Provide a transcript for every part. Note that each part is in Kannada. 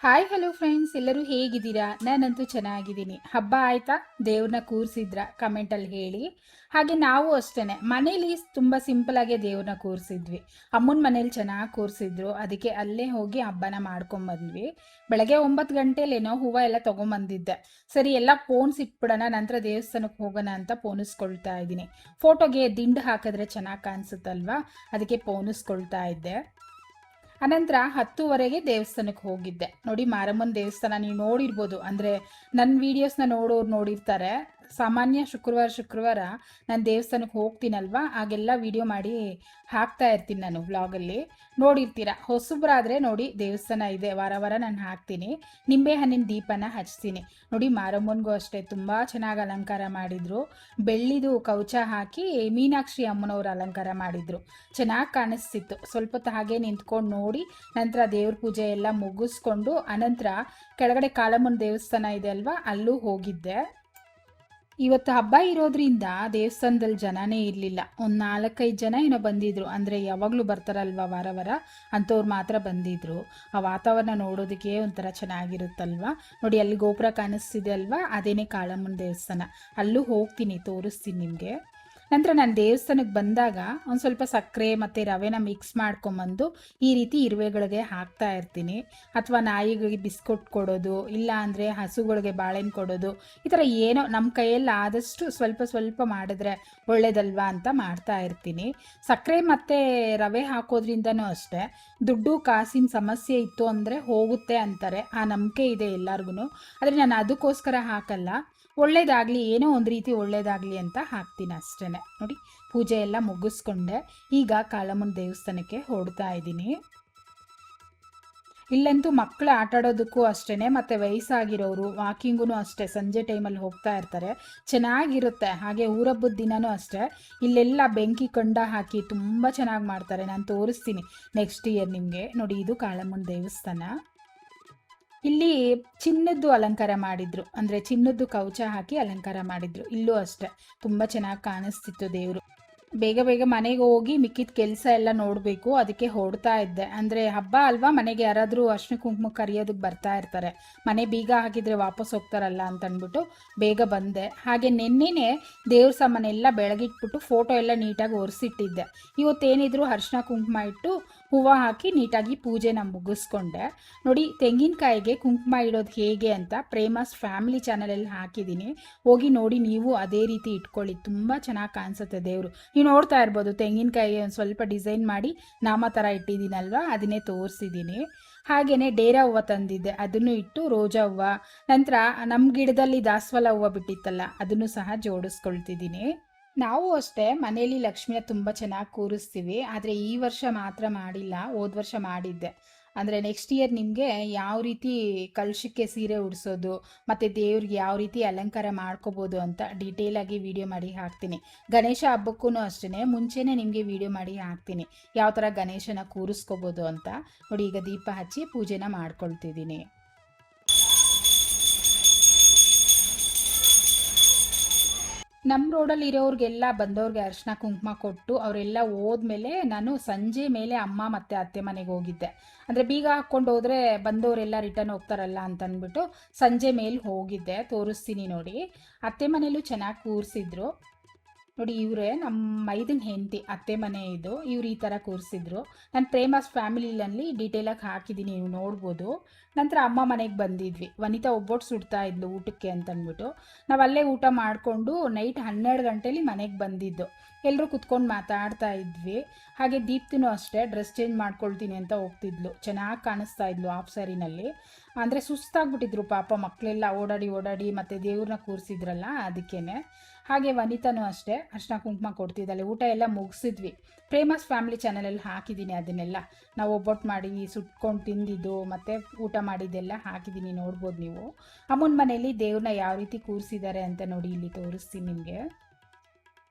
ಹಾಯ್ ಹಲೋ ಫ್ರೆಂಡ್ಸ್, ಎಲ್ಲರೂ ಹೇಗಿದ್ದೀರಾ? ನಾನಂತೂ ಚೆನ್ನಾಗಿದ್ದೀನಿ. ಹಬ್ಬ ಆಯ್ತಾ? ದೇವ್ರನ್ನ ಕೂರಿಸಿದ್ರ ಕಮೆಂಟಲ್ಲಿ ಹೇಳಿ. ಹಾಗೆ ನಾವು ಅಷ್ಟೇ ಮನೇಲಿ ತುಂಬ ಸಿಂಪಲಾಗೆ ದೇವ್ರನ್ನ ಕೂರಿಸಿದ್ವಿ. ಅಮ್ಮನ ಮನೇಲಿ ಚೆನ್ನಾಗಿ ಕೂರಿಸಿದ್ರು, ಅದಕ್ಕೆ ಅಲ್ಲೇ ಹೋಗಿ ಹಬ್ಬನ ಮಾಡ್ಕೊಂಬಂದ್ವಿ. ಬೆಳಗ್ಗೆ 9 ಗಂಟೆಲೇನೋ ಹೂವು ಎಲ್ಲ ತೊಗೊಂಬಂದಿದ್ದೆ. ಸರಿ ಎಲ್ಲ ಪೋಣಿಸಿಟ್ಬಿಡೋಣ, ನಂತರ ದೇವಸ್ಥಾನಕ್ಕೆ ಹೋಗೋಣ ಅಂತ ಪೋಣಿಸ್ಕೊಳ್ತಾ ಇದ್ದೀನಿ. ಫೋಟೋಗೆ ದಿಂಡು ಹಾಕಿದ್ರೆ ಚೆನ್ನಾಗಿ ಕಾಣಿಸುತ್ತಲ್ವಾ, ಅದಕ್ಕೆ ಪೋಣಿಸ್ಕೊಳ್ತಾ ಇದ್ದೆ. ಅನಂತರ 10:30ಗೆ ದೇವಸ್ಥಾನಕ್ಕೆ ಹೋಗಿದ್ದೆ. ನೋಡಿ, ಮಾರಮ್ಮನ ದೇವಸ್ಥಾನ ನೀವು ನೋಡಿರ್ಬೋದು. ಅಂದರೆ ನನ್ನ ವೀಡಿಯೋಸ್ನ ನೋಡೋರು ನೋಡಿರ್ತಾರೆ. ಸಾಮಾನ್ಯ ಶುಕ್ರವಾರ ನಾನು ದೇವಸ್ಥಾನಕ್ಕೆ ಹೋಗ್ತೀನಲ್ವ, ಆಗೆಲ್ಲ ವೀಡಿಯೋ ಮಾಡಿ ಹಾಕ್ತಾ ಇರ್ತೀನಿ ನಾನು ವ್ಲಾಗಲ್ಲಿ. ನೋಡಿರ್ತೀರ. ಹೊಸಬ್ರಾದರೆ ನೋಡಿ, ದೇವಸ್ಥಾನ ಇದೆ, ವಾರ ನಾನು ಹಾಕ್ತೀನಿ. ನಿಂಬೆಹಣ್ಣಿನ ದೀಪನ ಹಚ್ತೀನಿ. ನೋಡಿ, ಮಾರಮ್ಮನಿಗೂ ಅಷ್ಟೇ ತುಂಬ ಚೆನ್ನಾಗಿ ಅಲಂಕಾರ ಮಾಡಿದರು. ಬೆಳ್ಳಿದು ಕವಚ ಹಾಕಿ ಮೀನಾಕ್ಷಿ ಅಮ್ಮನವ್ರು ಅಲಂಕಾರ ಮಾಡಿದರು. ಚೆನ್ನಾಗಿ ಕಾಣಿಸ್ತಿತ್ತು. ಸ್ವಲ್ಪ ಹೊತ್ತು ಹಾಗೆ ನಿಂತ್ಕೊಂಡು ನೋಡಿ, ನಂತರ ದೇವ್ರ ಪೂಜೆ ಎಲ್ಲ ಮುಗಿಸ್ಕೊಂಡು ಅನಂತರ ಕೆಳಗಡೆ ಕಾಳಮ್ಮನ ದೇವಸ್ಥಾನ ಇದೆ ಅಲ್ವಾ, ಅಲ್ಲೂ ಹೋಗಿದ್ದೆ. ಇವತ್ತು ಹಬ್ಬ ಇರೋದ್ರಿಂದ ದೇವಸ್ಥಾನದಲ್ಲಿ ಜನನೇ ಇರಲಿಲ್ಲ. ಒಂದು 4-5 ಜನ ಏನೋ ಬಂದಿದ್ರು. ಅಂದರೆ ಯಾವಾಗಲೂ ಬರ್ತಾರಲ್ವ ವಾರ ಅಂಥವ್ರು ಮಾತ್ರ ಬಂದಿದ್ರು. ಆ ವಾತಾವರಣ ನೋಡೋದಕ್ಕೆ ಒಂಥರ ಚೆನ್ನಾಗಿರುತ್ತಲ್ವ. ನೋಡಿ, ಅಲ್ಲಿ ಗೋಪುರ ಕಾಣಿಸ್ತಿದೆ ಅಲ್ವಾ, ಅದೇನೇ ಕಾಳಮ್ಮನ ದೇವಸ್ಥಾನ. ಅಲ್ಲೂ ಹೋಗ್ತೀನಿ, ತೋರಿಸ್ತೀನಿ ನಿಮಗೆ. ನಂತರ ನಾನು ದೇವಸ್ಥಾನಕ್ಕೆ ಬಂದಾಗ ಒಂದು ಸ್ವಲ್ಪ ಸಕ್ಕರೆ ಮತ್ತು ರವೆನ ಮಿಕ್ಸ್ ಮಾಡ್ಕೊಂಬಂದು ಈ ರೀತಿ ಇರುವೆಗಳಿಗೆ ಹಾಕ್ತಾ ಇರ್ತೀನಿ. ಅಥವಾ ನಾಯಿಗಳಿಗೆ ಬಿಸ್ಕೊಟ್ ಕೊಡೋದು, ಇಲ್ಲ ಅಂದರೆ ಹಸುಗಳಿಗೆ ಬಾಳೆಹಣ್ಣು ಕೊಡೋದು, ಈ ಥರ ಏನೋ ನಮ್ಮ ಕೈಯಲ್ಲಿ ಆದಷ್ಟು ಸ್ವಲ್ಪ ಮಾಡಿದ್ರೆ ಒಳ್ಳೇದಲ್ವಾ ಅಂತ ಮಾಡ್ತಾ ಇರ್ತೀನಿ. ಸಕ್ಕರೆ ಮತ್ತು ರವೆ ಹಾಕೋದ್ರಿಂದನೂ ಅಷ್ಟೇ ದುಡ್ಡು ಕಾಸಿನ ಸಮಸ್ಯೆ ಇತ್ತು ಅಂದರೆ ಹೋಗುತ್ತೆ ಅಂತಾರೆ. ಆ ನಂಬಿಕೆ ಇದೆ ಎಲ್ಲರಿಗೂ. ಆದರೆ ನಾನು ಅದಕ್ಕೋಸ್ಕರ ಹಾಕಲ್ಲ. ಒಳ್ಳೇದಾಗಲಿ, ಏನೋ ಒಂದು ರೀತಿ ಒಳ್ಳೇದಾಗಲಿ ಅಂತ ಹಾಕ್ತೀನಿ ಅಷ್ಟೇ. ನೋಡಿ, ಪೂಜೆ ಎಲ್ಲ ಮುಗಿಸ್ಕೊಂಡೆ. ಈಗ ಕಾಳಮ್ಮನ ದೇವಸ್ಥಾನಕ್ಕೆ ಹೊರಡ್ತಾ ಇದ್ದೀನಿ. ಇಲ್ಲಂತೂ ಮಕ್ಕಳು ಆಟಾಡೋದಕ್ಕೂ ಅಷ್ಟೇ, ಮತ್ತು ವಯಸ್ಸಾಗಿರೋರು ವಾಕಿಂಗೂ ಅಷ್ಟೇ ಸಂಜೆ ಟೈಮಲ್ಲಿ ಹೋಗ್ತಾ ಇರ್ತಾರೆ. ಚೆನ್ನಾಗಿರುತ್ತೆ. ಹಾಗೆ ಊರಬ್ಬದ ದಿನವೂ ಅಷ್ಟೇ ಇಲ್ಲೆಲ್ಲ ಬೆಂಕಿ ಕಂಡ ಹಾಕಿ ತುಂಬ ಚೆನ್ನಾಗಿ ಮಾಡ್ತಾರೆ. ನಾನು ತೋರಿಸ್ತೀನಿ ನೆಕ್ಸ್ಟ್ ಇಯರ್ ನಿಮಗೆ. ನೋಡಿ, ಇದು ಕಾಳಮ್ಮನ ದೇವಸ್ಥಾನ. ಇಲ್ಲಿ ಚಿನ್ನದ್ದು ಅಲಂಕಾರ ಮಾಡಿದ್ರು. ಅಂದರೆ ಚಿನ್ನದ್ದು ಕವಚ ಹಾಕಿ ಅಲಂಕಾರ ಮಾಡಿದ್ರು. ಇಲ್ಲೂ ಅಷ್ಟೇ ತುಂಬ ಚೆನ್ನಾಗಿ ಕಾಣಿಸ್ತಿತ್ತು ದೇವರು. ಬೇಗ ಮನೆಗೆ ಹೋಗಿ ಮಿಕ್ಕಿದ ಕೆಲಸ ಎಲ್ಲ ನೋಡಬೇಕು, ಅದಕ್ಕೆ ಹೊರಡ್ತಾ ಇದ್ದೆ. ಅಂದರೆ ಹಬ್ಬ ಅಲ್ವಾ, ಮನೆಗೆ ಯಾರಾದರೂ ಅರ್ಶಿನ ಕುಂಕುಮ ಕರಿಯೋದಕ್ಕೆ ಬರ್ತಾ ಇರ್ತಾರೆ. ಮನೆ ಬೀಗ ಹಾಕಿದರೆ ವಾಪಸ್ ಹೋಗ್ತಾರಲ್ಲ ಅಂತ ಅಂದ್ಬಿಟ್ಟು ಬೇಗ ಬಂದೆ. ಹಾಗೆ ನೆನ್ನೆನೇ ದೇವ್ರ ಸಾಮಾನೆಲ್ಲ ಬೆಳಗಿಟ್ಬಿಟ್ಟು ಫೋಟೋ ಎಲ್ಲ ನೀಟಾಗಿ ಒರೆಸಿಟ್ಟಿದ್ದೆ. ಇವತ್ತೇನಿದ್ರು ಅರ್ಶಿನ ಕುಂಕುಮ ಇಟ್ಟು ಹೂವು ಹಾಕಿ ನೀಟಾಗಿ ಪೂಜೆನ ಮುಗಿಸ್ಕೊಂಡೆ. ನೋಡಿ, ತೆಂಗಿನಕಾಯಿಗೆ ಕುಂಕುಮ ಇಡೋದು ಹೇಗೆ ಅಂತ ಪ್ರೇಮಾಸ್ ಫ್ಯಾಮಿಲಿ ಚಾನಲಲ್ಲಿ ಹಾಕಿದ್ದೀನಿ, ಹೋಗಿ ನೋಡಿ. ನೀವು ಅದೇ ರೀತಿ ಇಟ್ಕೊಳ್ಳಿ, ತುಂಬ ಚೆನ್ನಾಗಿ ಕಾಣಿಸುತ್ತೆ ದೇವರು. ನೀವು ನೋಡ್ತಾ ಇರ್ಬೋದು, ತೆಂಗಿನಕಾಯಿ ಒಂದು ಸ್ವಲ್ಪ ಡಿಸೈನ್ ಮಾಡಿ ನಾಮ ಥರ ಇಟ್ಟಿದ್ದೀನಲ್ವ, ಅದನ್ನೇ ತೋರಿಸಿದ್ದೀನಿ. ಹಾಗೆಯೇ ಡೇರಾ ಹೂವು ತಂದಿದ್ದೆ, ಅದನ್ನು ಇಟ್ಟು ರೋಜಾ ಹೂವು, ನಂತರ ನಮ್ಮ ಗಿಡದಲ್ಲಿ ದಾಸವಾಳ ಹೂವು ಬಿಟ್ಟಿತ್ತಲ್ಲ, ಅದನ್ನು ಸಹ ಜೋಡಿಸ್ಕೊಳ್ತಿದ್ದೀನಿ. ನಾವು ಅಷ್ಟೇ ಮನೆಯಲ್ಲಿ ಲಕ್ಷ್ಮಿಯ ತುಂಬ ಚೆನ್ನಾಗಿ ಕೂರಿಸ್ತೀವಿ. ಆದರೆ ಈ ವರ್ಷ ಮಾತ್ರ ಮಾಡಿಲ್ಲ, ಹೋದ ವರ್ಷ ಮಾಡಿದ್ದೆ. ಅಂದರೆ ನೆಕ್ಸ್ಟ್ ಇಯರ್ ನಿಮಗೆ ಯಾವ ರೀತಿ ಕಲಶಕ್ಕೆ ಸೀರೆ ಉಡಿಸೋದು ಮತ್ತು ದೇವ್ರಿಗೆ ಯಾವ ರೀತಿ ಅಲಂಕಾರ ಮಾಡ್ಕೋಬೋದು ಅಂತ ಡೀಟೇಲಾಗಿ ವಿಡಿಯೋ ಮಾಡಿ ಹಾಕ್ತೀನಿ. ಗಣೇಶ ಹಬ್ಬಕ್ಕೂ ಅಷ್ಟೇ ಮುಂಚೆನೇ ನಿಮಗೆ ವಿಡಿಯೋ ಮಾಡಿ ಹಾಕ್ತೀನಿ, ಯಾವ ಥರ ಗಣೇಶನ ಕೂರಿಸ್ಕೋಬೋದು ಅಂತ. ನೋಡಿ, ಈಗ ದೀಪ ಹಚ್ಚಿ ಪೂಜೆನ ಮಾಡ್ಕೊಳ್ತಿದ್ದೀನಿ. ನಮ್ಮ ರೋಡಲ್ಲಿ ಇರೋರಿಗೆಲ್ಲ ಬಂದವ್ರಿಗೆ ಅರಿಶಿನ ಕುಂಕುಮ ಕೊಟ್ಟು ಅವರೆಲ್ಲ ಹೋದ್ಮೇಲೆ ನಾನು ಸಂಜೆ ಮೇಲೆ ಅಮ್ಮ ಮತ್ತು ಅತ್ತೆ ಮನೆಗೆ ಹೋಗಿದ್ದೆ. ಅಂದರೆ ಬೀಗ ಹಾಕ್ಕೊಂಡು ಹೋದರೆ ಬಂದವರೆಲ್ಲ ರಿಟರ್ನ್ ಹೋಗ್ತಾರಲ್ಲ ಅಂತ ಅಂದ್ಬಿಟ್ಟು ಸಂಜೆ ಮೇಲೆ ಹೋಗಿದ್ದೆ. ತೋರಿಸ್ತೀನಿ ನೋಡಿ. ಅತ್ತೆ ಮನೇಲೂ ಚೆನ್ನಾಗಿ ಕೂರಿಸಿದ್ರು. ನೋಡಿ, ಇವರೇ ನಮ್ಮ ಮೈದನ ಹೆಂಡತಿ, ಅತ್ತೆ ಮನೆ ಇದು. ಇವ್ರು ಈ ಥರ ಕೂರಿಸಿದ್ರು. ನಾನು ಪ್ರೇಮಾಸ್ ಫ್ಯಾಮಿಲಿಯಲ್ಲಿ ಡೀಟೇಲಾಗಿ ಹಾಕಿದ್ದೀನಿ, ನೀವು ನೋಡ್ಬೋದು. ನಂತರ ಅಮ್ಮ ಮನೆಗೆ ಬಂದಿದ್ವಿ. ವನಿತಾ ಒಬ್ಬಟ್ಟು ಸುಡ್ತಾ ಇದ್ಲು ಊಟಕ್ಕೆ ಅಂತಂದ್ಬಿಟ್ಟು ನಾವು ಅಲ್ಲೇ ಊಟ ಮಾಡಿಕೊಂಡು ನೈಟ್ 12 ಗಂಟೆಲಿ ಮನೆಗೆ ಬಂದಿದ್ದು. ಎಲ್ಲರೂ ಕುತ್ಕೊಂಡು ಮಾತಾಡ್ತಾ ಇದ್ವಿ. ಹಾಗೆ ದೀಪ್ತಿನೂ ಅಷ್ಟೇ ಡ್ರೆಸ್ ಚೇಂಜ್ ಮಾಡ್ಕೊಳ್ತೀನಿ ಅಂತ ಹೋಗ್ತಿದ್ಲು. ಚೆನ್ನಾಗಿ ಕಾಣಿಸ್ತಾ ಇದ್ಲು ಆಫ್ ಸ್ಯಾರಿನಲ್ಲಿ. ಅಂದರೆ ಸುಸ್ತಾಗ್ಬಿಟ್ಟಿದ್ರು ಪಾಪ ಮಕ್ಕಳೆಲ್ಲ, ಓಡಾಡಿ ಮತ್ತು ದೇವ್ರನ್ನ ಕೂರಿಸಿದ್ರಲ್ಲ, ಅದಕ್ಕೇ. ಹಾಗೆ ವನಿತಾನೂ ಅಷ್ಟೇ ಅರ್ಶಿನ ಕುಂಕುಮ ಕೊಡ್ತಿದ್ದಾಳೆ. ಊಟ ಎಲ್ಲ ಮುಗಿಸಿದ್ವಿ. ಪ್ರೇಮಾಸ್ ಫ್ಯಾಮಿಲಿ ಚಾನಲಲ್ಲಿ ಹಾಕಿದ್ದೀನಿ ಅದನ್ನೆಲ್ಲ. ನಾವು ಒಬ್ಬಟ್ಟು ಮಾಡಿ ಸುಟ್ಕೊಂಡು ತಿಂದಿದ್ದು ಮತ್ತು ಊಟ ಮಾಡಿದ್ದೆಲ್ಲ ಹಾಕಿದ್ದೀನಿ, ನೋಡ್ಬೋದು ನೀವು. ಅಮ್ಮನ ಮನೆಯಲ್ಲಿ ದೇವ್ರನ್ನ ಯಾವ ರೀತಿ ಕೂರಿಸಿದ್ದಾರೆ ಅಂತ ನೋಡಿ, ಇಲ್ಲಿ ತೋರಿಸ್ತೀನಿ ನಿಮಗೆ.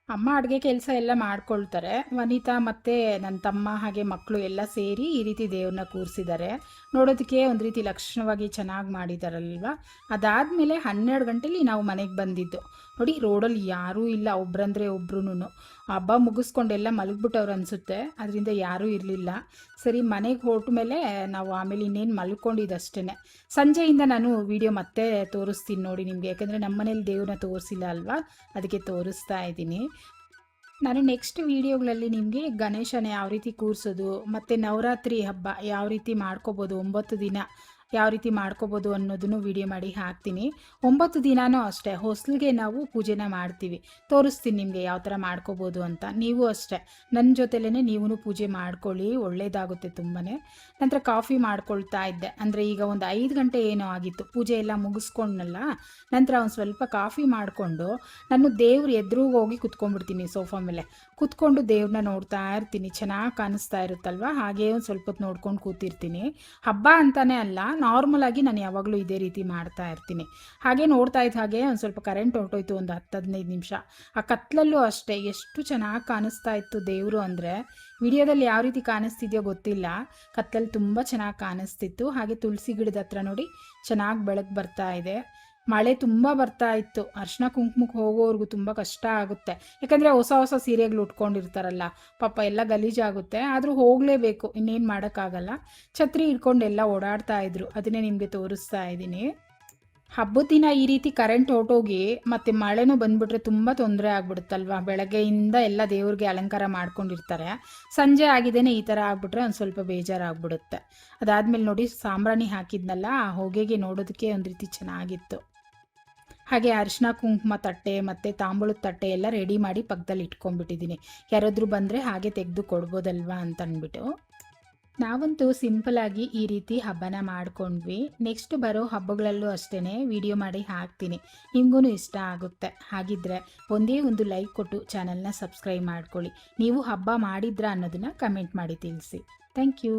ಅಮ್ಮ ಅಡುಗೆ ಕೆಲಸ ಎಲ್ಲ ಮಾಡ್ಕೊಳ್ತಾರೆ. ವನಿತಾ ಮತ್ತು ನನ್ನ ತಮ್ಮ ಹಾಗೆ ಮಕ್ಕಳು ಎಲ್ಲ ಸೇರಿ ಈ ರೀತಿ ದೇವ್ರನ್ನ ಕೂರಿಸಿದ್ದಾರೆ. ನೋಡೋದಕ್ಕೆ ಒಂದು ರೀತಿ ಲಕ್ಷಣವಾಗಿ ಚೆನ್ನಾಗಿ ಮಾಡಿದಾರಲ್ವ. ಅದಾದಮೇಲೆ 12 ಗಂಟೆಲಿ ನಾವು ಮನೆಗೆ ಬಂದಿದ್ದು. ನೋಡಿ ರೋಡಲ್ಲಿ ಯಾರೂ ಇಲ್ಲ, ಒಬ್ರಂದರೆ ಒಬ್ರು. ಹಬ್ಬ ಮುಗಿಸ್ಕೊಂಡೆಲ್ಲ ಮಲಗ್ಬಿಟ್ಟವ್ರು ಅನಿಸುತ್ತೆ, ಅದರಿಂದ ಯಾರೂ ಇರಲಿಲ್ಲ. ಸರಿ ಮನೆಗೆ ಹೊರಟ ಮೇಲೆ ನಾವು ಆಮೇಲೆ ಇನ್ನೇನು ಮಲ್ಕೊಂಡಿದ್ದಷ್ಟೇ. ಸಂಜೆಯಿಂದ ನಾನು ವಿಡಿಯೋ ಮತ್ತೆ ತೋರಿಸ್ತೀನಿ ನೋಡಿ ನಿಮಗೆ, ಯಾಕಂದರೆ ನಮ್ಮ ಮನೇಲಿ ದೇವ್ರನ್ನ ತೋರಿಸಿಲ್ಲ ಅಲ್ವಾ, ಅದಕ್ಕೆ ತೋರಿಸ್ತಾ ಇದ್ದೀನಿ. ನಾನು ನೆಕ್ಸ್ಟ್ ವೀಡಿಯೋಗಳಲ್ಲಿ ನಿಮಗೆ ಗಣೇಶನ ಯಾವ ರೀತಿ ಕೂರಿಸೋದು ಮತ್ತು ನವರಾತ್ರಿ ಹಬ್ಬ ಯಾವ ರೀತಿ ಮಾಡ್ಕೋಬೋದು, 9 ದಿನ ಯಾವ ರೀತಿ ಮಾಡ್ಕೋಬೋದು ಅನ್ನೋದನ್ನು ವಿಡಿಯೋ ಮಾಡಿ ಹಾಕ್ತೀನಿ. 9 ದಿನವೂ ಅಷ್ಟೇ ಹೊಸ್ಲಿಗೆ ನಾವು ಪೂಜೆನ ಮಾಡ್ತೀವಿ. ತೋರಿಸ್ತೀನಿ ನಿಮಗೆ ಯಾವ ಥರ ಮಾಡ್ಕೋಬೋದು ಅಂತ. ನೀವು ಅಷ್ಟೇ ನನ್ನ ಜೊತೆಲೇ ನೀವು ಪೂಜೆ ಮಾಡ್ಕೊಳ್ಳಿ, ಒಳ್ಳೆಯದಾಗುತ್ತೆ ತುಂಬಾ. ನಂತರ ಕಾಫಿ ಮಾಡ್ಕೊಳ್ತಾ ಇದ್ದೆ. ಅಂದರೆ ಈಗ ಒಂದು 5 ಗಂಟೆ ಏನೋ ಆಗಿತ್ತು, ಪೂಜೆ ಎಲ್ಲ ಮುಗಿಸ್ಕೊಂಡನಲ್ಲ. ನಂತರ ಒಂದು ಸ್ವಲ್ಪ ಕಾಫಿ ಮಾಡಿಕೊಂಡು ನಾನು ದೇವ್ರ ಎದುರಿಗೆ ಹೋಗಿ ಕುತ್ಕೊಂಡ್ಬಿಡ್ತೀನಿ, ಸೋಫಾ ಮೇಲೆ ಕುತ್ಕೊಂಡು ದೇವ್ರನ್ನ ನೋಡ್ತಾ ಇರ್ತೀನಿ. ಚೆನ್ನಾಗಿ ಕಾಣಿಸ್ತಾ ಇರುತ್ತಲ್ವ, ಹಾಗೇ ಒಂದು ಸ್ವಲ್ಪ ಹೊತ್ತು ನೋಡ್ಕೊಂಡು ಕೂತಿರ್ತೀನಿ. ಹಬ್ಬ ಅಂತಲೇ ಅಲ್ಲ, ನಾರ್ಮಲ್ ಆಗಿ ನಾನು ಯಾವಾಗಲೂ ಇದೇ ರೀತಿ ಮಾಡ್ತಾ ಇರ್ತೀನಿ. ಹಾಗೆ ನೋಡ್ತಾ ಇದ್ದ ಹಾಗೆ ಒಂದು ಸ್ವಲ್ಪ ಕರೆಂಟ್ ಹೊರಟೋಯ್ತು, ಒಂದು 10-15 ನಿಮಿಷ. ಆ ಕತ್ಲಲ್ಲೂ ಅಷ್ಟೇ ಎಷ್ಟು ಚೆನ್ನಾಗಿ ಕಾಣಿಸ್ತಾ ಇತ್ತು ದೇವರು ಅಂದರೆ. ವಿಡಿಯೋದಲ್ಲಿ ಯಾವ ರೀತಿ ಕಾಣಿಸ್ತಿದೆಯೋ ಗೊತ್ತಿಲ್ಲ, ಕತ್ತಲಲ್ಲಿ ತುಂಬ ಚೆನ್ನಾಗಿ ಕಾಣಿಸ್ತಿತ್ತು. ಹಾಗೆ ತುಳಸಿ ಗಿಡದ ಹತ್ರ ನೋಡಿ ಚೆನ್ನಾಗಿ ಬೆಳಕು ಬರ್ತಾ ಇದೆ. ಮಳೆ ತುಂಬ ಬರ್ತಾ ಇತ್ತು. ಅರ್ಶಿನ ಕುಂಕುಮಕ್ಕೆ ಹೋಗೋವ್ರಿಗೂ ತುಂಬ ಕಷ್ಟ ಆಗುತ್ತೆ, ಯಾಕಂದರೆ ಹೊಸ ಹೊಸ ಸೀರೆಗಳು ಉಟ್ಕೊಂಡಿರ್ತಾರಲ್ಲ, ಪಾಪ ಎಲ್ಲ ಗಲೀಜಾಗುತ್ತೆ. ಆದರೂ ಹೋಗಲೇಬೇಕು, ಇನ್ನೇನು ಮಾಡೋಕ್ಕಾಗಲ್ಲ. ಛತ್ರಿ ಹಿಡ್ಕೊಂಡೆಲ್ಲ ಓಡಾಡ್ತಾ ಇದ್ರು, ಅದನ್ನೇ ನಿಮಗೆ ತೋರಿಸ್ತಾ ಇದ್ದೀನಿ. ಹಬ್ಬದ ದಿನ ಈ ರೀತಿ ಕರೆಂಟ್ ಹೊರಟೋಗಿ ಮತ್ತು ಮಳೆನೂ ಬಂದುಬಿಟ್ರೆ ತುಂಬ ತೊಂದರೆ ಆಗ್ಬಿಡುತ್ತಲ್ವ. ಬೆಳಗ್ಗೆಯಿಂದ ಎಲ್ಲ ದೇವ್ರಿಗೆ ಅಲಂಕಾರ ಮಾಡ್ಕೊಂಡಿರ್ತಾರೆ, ಸಂಜೆ ಆಗಿದ್ದೇನೆ ಈ ಥರ ಆಗ್ಬಿಟ್ರೆ ಒಂದು ಸ್ವಲ್ಪ ಬೇಜಾರಾಗ್ಬಿಡುತ್ತೆ. ಅದಾದಮೇಲೆ ನೋಡಿ ಸಾಂಬ್ರಾಣಿ ಹಾಕಿದ್ನಲ್ಲ, ಆ ಹೊಗೆಗೆ ನೋಡೋದಕ್ಕೆ ಒಂದು ರೀತಿ ಚೆನ್ನಾಗಿತ್ತು. ಹಾಗೆ ಅರಿಶಿನ ಕುಂಕುಮ ತಟ್ಟೆ ಮತ್ತು ತಾಂಬೂಲದ ತಟ್ಟೆ ಎಲ್ಲ ರೆಡಿ ಮಾಡಿ ಪಕ್ಕದಲ್ಲಿ ಇಟ್ಕೊಂಡ್ಬಿಟ್ಟಿದ್ದೀನಿ. ಯಾರಾದರೂ ಬಂದರೆ ಹಾಗೆ ತೆಗೆದು ಕೊಡ್ಬೋದಲ್ವಾ ಅಂತ ಅಂದ್ಬಿಟ್ಟು. ನಾವಂತೂ ಸಿಂಪಲಾಗಿ ಈ ರೀತಿ ಹಬ್ಬನ ಮಾಡ್ಕೊಂಡ್ವಿ. ನೆಕ್ಸ್ಟ್ ಬರೋ ಹಬ್ಬಗಳಲ್ಲೂ ಅಷ್ಟೇ ವಿಡಿಯೋ ಮಾಡಿ ಹಾಕ್ತೀನಿ, ನಿಮಗೂ ಇಷ್ಟ ಆಗುತ್ತೆ. ಹಾಗಿದ್ದರೆ ಒಂದೇ ಒಂದು ಲೈಕ್ ಕೊಟ್ಟು ಚಾನಲ್ನ ಸಬ್ಸ್ಕ್ರೈಬ್ ಮಾಡ್ಕೊಳ್ಳಿ. ನೀವು ಹಬ್ಬ ಮಾಡಿದ್ರಾ ಅನ್ನೋದನ್ನು ಕಮೆಂಟ್ ಮಾಡಿ ತಿಳಿಸಿ. Thank you.